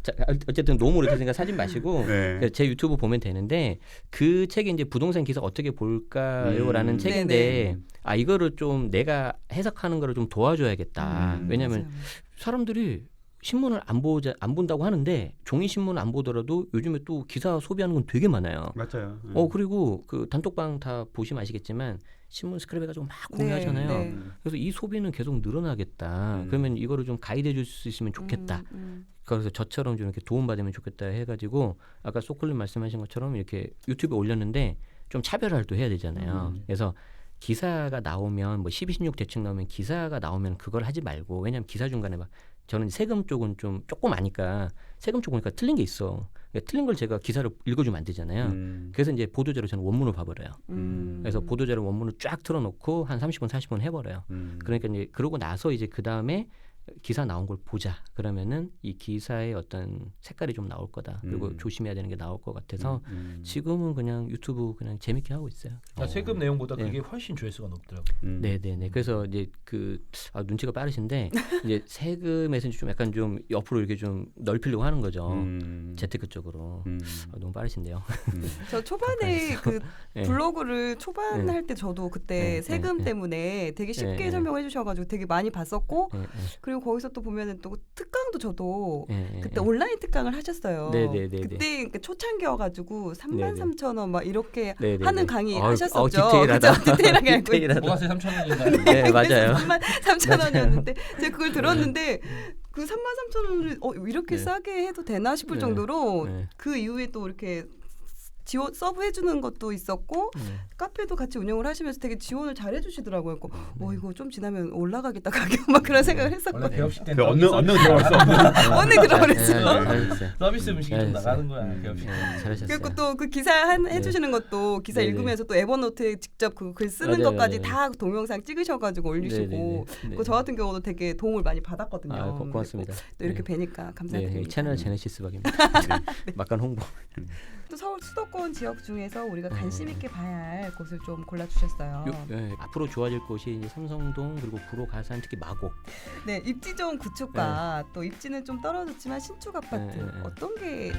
자, 어쨌든 너무 오래됐으니까 사지 마시고 제 유튜브 보면 되는데 그 책이 이제 부동산 기사 어떻게 볼까요라는 책인데 이거를 좀 내가 해석하는 거를 좀 도와줘야겠다. 왜냐하면 사람들이 신문을 안 본다고 하는데 종이 신문 안 보더라도 요즘에 또 기사 소비하는 건 되게 많아요. 맞아요. 그리고 그 단톡방 다 보시면 아시겠지만 신문 스크랩 해가지고 막 공유하잖아요. 그래서 이 소비는 계속 늘어나겠다. 그러면 이거를 좀 가이드해 줄 수 있으면 좋겠다. 그래서 저처럼 좀 이렇게 도움받으면 좋겠다 해가지고 아까 소클님 말씀하신 것처럼 이렇게 유튜브에 올렸는데 좀 차별화를 또 해야 되잖아요. 그래서 기사가 나오면 뭐 12, 16 대책 나오면 기사가 나오면 그걸 하지 말고 왜냐하면 기사 중간에 막 저는 세금 쪽은 좀 조금 아니까 세금 쪽 보니까 틀린 게 있어. 그러니까 틀린 걸 제가 기사를 읽어주면 안 되잖아요. 그래서 이제 보도자료 저는 원문을 봐버려요. 그래서 보도자료 원문을 쫙 틀어놓고 한 30분 40분 해버려요. 그러니까 이제 그러고 나서 이제 그 다음에 기사 나온 걸 보자. 그러면은 이 기사의 어떤 색깔이 좀 나올 거다. 그리고 조심해야 되는 게 나올 것 같아서 지금은 그냥 유튜브 그냥 재밌게 하고 있어요. 그러니까 세금 내용보다 네. 그게 훨씬 조회수가 높더라고요. 네네네. 그래서 이제 눈치가 빠르신데 이제 세금에서 좀 약간 좀 옆으로 이렇게 좀 넓히려고 하는 거죠. 재테크 쪽으로. 너무 빠르신데요. 저 초반에 그 네. 블로그를 초반 네. 할 때 저도 그때 네, 세금 네, 때문에 되게 쉽게 네, 네. 설명해 주셔가지고 되게 많이 봤었고 네, 그리고 거기서 또 보면은 또 특강도 저도 네, 그때 네. 온라인 특강을 하셨어요. 네, 네, 네, 그때 그러니까 초창기여가지고 네, 33,000원 막 이렇게 네, 네, 하는 네. 강의 어우, 하셨었죠. 디테일하다. 그죠? 디테일하게 알고 디테일하다. 있어요. 뭐가세 3,000원인가요? 네, 맞아요. 33,000원이었는데 제가 그걸 들었는데 그 33,000원을 이렇게 네. 싸게 해도 되나 싶을 네. 정도로 네. 그 이후에 또 이렇게 지원 서브 해주는 것도 있었고 카페도 같이 운영을 하시면서 되게 지원을 잘 해주시더라고요. 이거 좀 지나면 올라가겠다 가격 막 그런 생각을 원래 했었거든요. 개업식 때는 그 언능 들어갔어. 언니 그러랬어요. 잘하셨어요. 서비스 음식이 좀 네, 나가는 거야. 개업식. 잘하셨어요. 그리고 또 그 기사 해주시는 것도 기사 네네. 읽으면서 또 에버노트에 직접 그 글 쓰는 맞아요, 것까지 맞아요. 다 동영상 찍으셔가지고 올리시고 네네네. 네. 저 같은 경우도 되게 도움을 많이 받았거든요. 아, 고맙습니다. 또 이렇게 네. 뵈니까 감사드립니다. 네, 채널 제네시스 박입니다. 막간 홍보. 또 서울 수도권 지역 중에서 우리가 관심 있게 봐야 할 곳을 좀 골라주셨어요. 앞으로 좋아질 곳이 이제 삼성동 그리고 구로 가산 특히 마곡. 네, 입지 좋은 구축과 또 입지는 좀 떨어졌지만 신축 아파트 네, 네, 네. 어떤 게